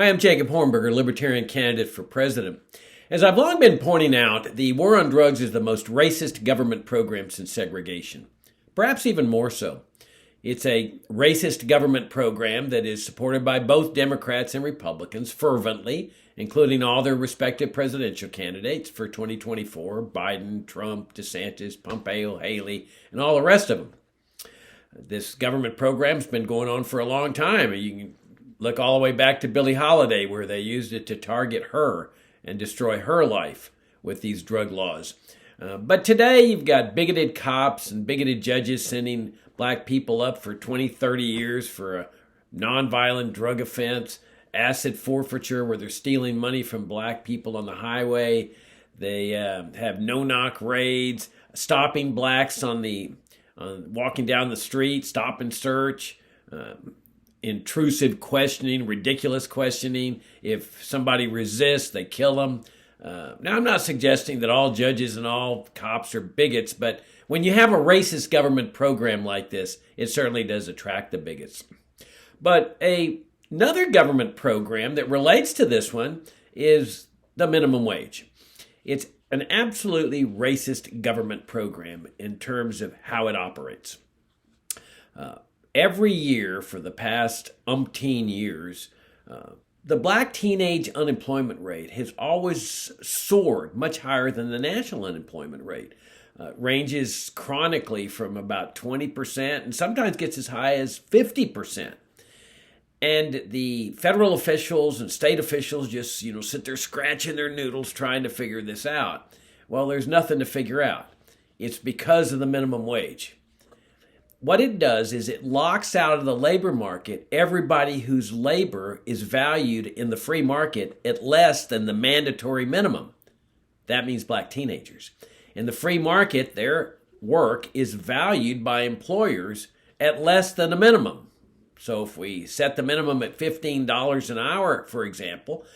Hi, I'm Jacob Hornberger, Libertarian candidate for president. As I've long been pointing out, the war on drugs is the most racist government program since segregation, perhaps even more so. It's a racist government program that is supported by both Democrats and Republicans fervently, including all their respective presidential candidates for 2024, Biden, Trump, DeSantis, Pompeo, Haley, and all the rest of them. This government program's been going on for a long time. You can look all the way back to Billie Holiday, where they used it to target her and destroy her life with these drug laws. But today you've got bigoted cops and bigoted judges sending black people up for 20, 30 years for a nonviolent drug offense, asset forfeiture where they're stealing money from black people on the highway. They have no-knock raids, stopping blacks on walking down the street, stop and search, intrusive questioning, ridiculous questioning. If somebody resists, they kill them. Now, I'm not suggesting that all judges and all cops are bigots, but when you have a racist government program like this, it certainly does attract the bigots. But another government program that relates to this one is the minimum wage. It's an absolutely racist government program in terms of how it operates. Every year for the past umpteen years, the black teenage unemployment rate has always soared much higher than the national unemployment rate. Ranges chronically from about 20% and sometimes gets as high as 50%. And the federal officials and state officials just, sit there scratching their noodles trying to figure this out. Well, there's nothing to figure out. It's because of the minimum wage. What it does is it locks out of the labor market everybody whose labor is valued in the free market at less than the mandatory minimum. That means black teenagers. In the free market, their work is valued by employers at less than the minimum. So if we set the minimum at $15 an hour, for example,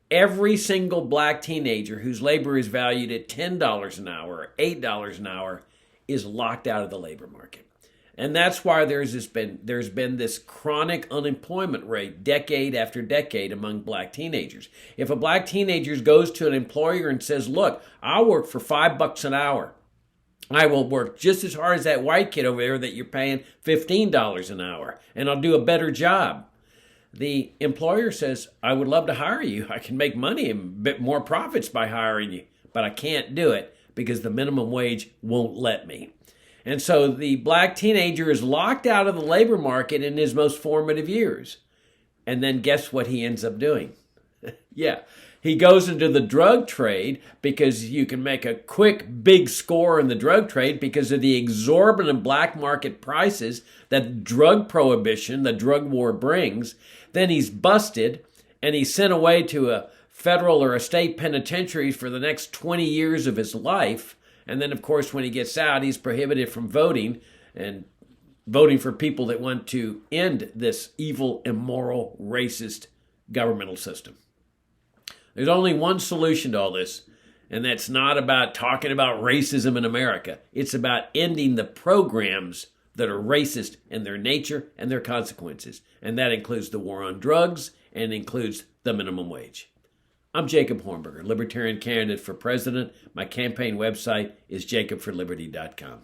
every single black teenager whose labor is valued at $10 an hour or $8 an hour is locked out of the labor market. And that's why there's been this chronic unemployment rate decade after decade among black teenagers. If a black teenager goes to an employer and says, look, I'll work for $5 an hour. I will work just as hard as that white kid over there that you're paying $15 an hour, and I'll do a better job. The employer says, I would love to hire you. I can make money and a bit more profits by hiring you, but I can't do it because the minimum wage won't let me. And so the black teenager is locked out of the labor market in his most formative years. And then guess what he ends up doing? Yeah, he goes into the drug trade because you can make a quick, big score in the drug trade because of the exorbitant black market prices that drug prohibition, the drug war brings. Then he's busted and he's sent away to a federal or a state penitentiary for the next 20 years of his life. And then, of course, when he gets out, he's prohibited from voting and voting for people that want to end this evil, immoral, racist governmental system. There's only one solution to all this, and that's not about talking about racism in America. It's about ending the programs that are racist in their nature and their consequences. And that includes the war on drugs and includes the minimum wage. I'm Jacob Hornberger, Libertarian candidate for president. My campaign website is jacobforliberty.com.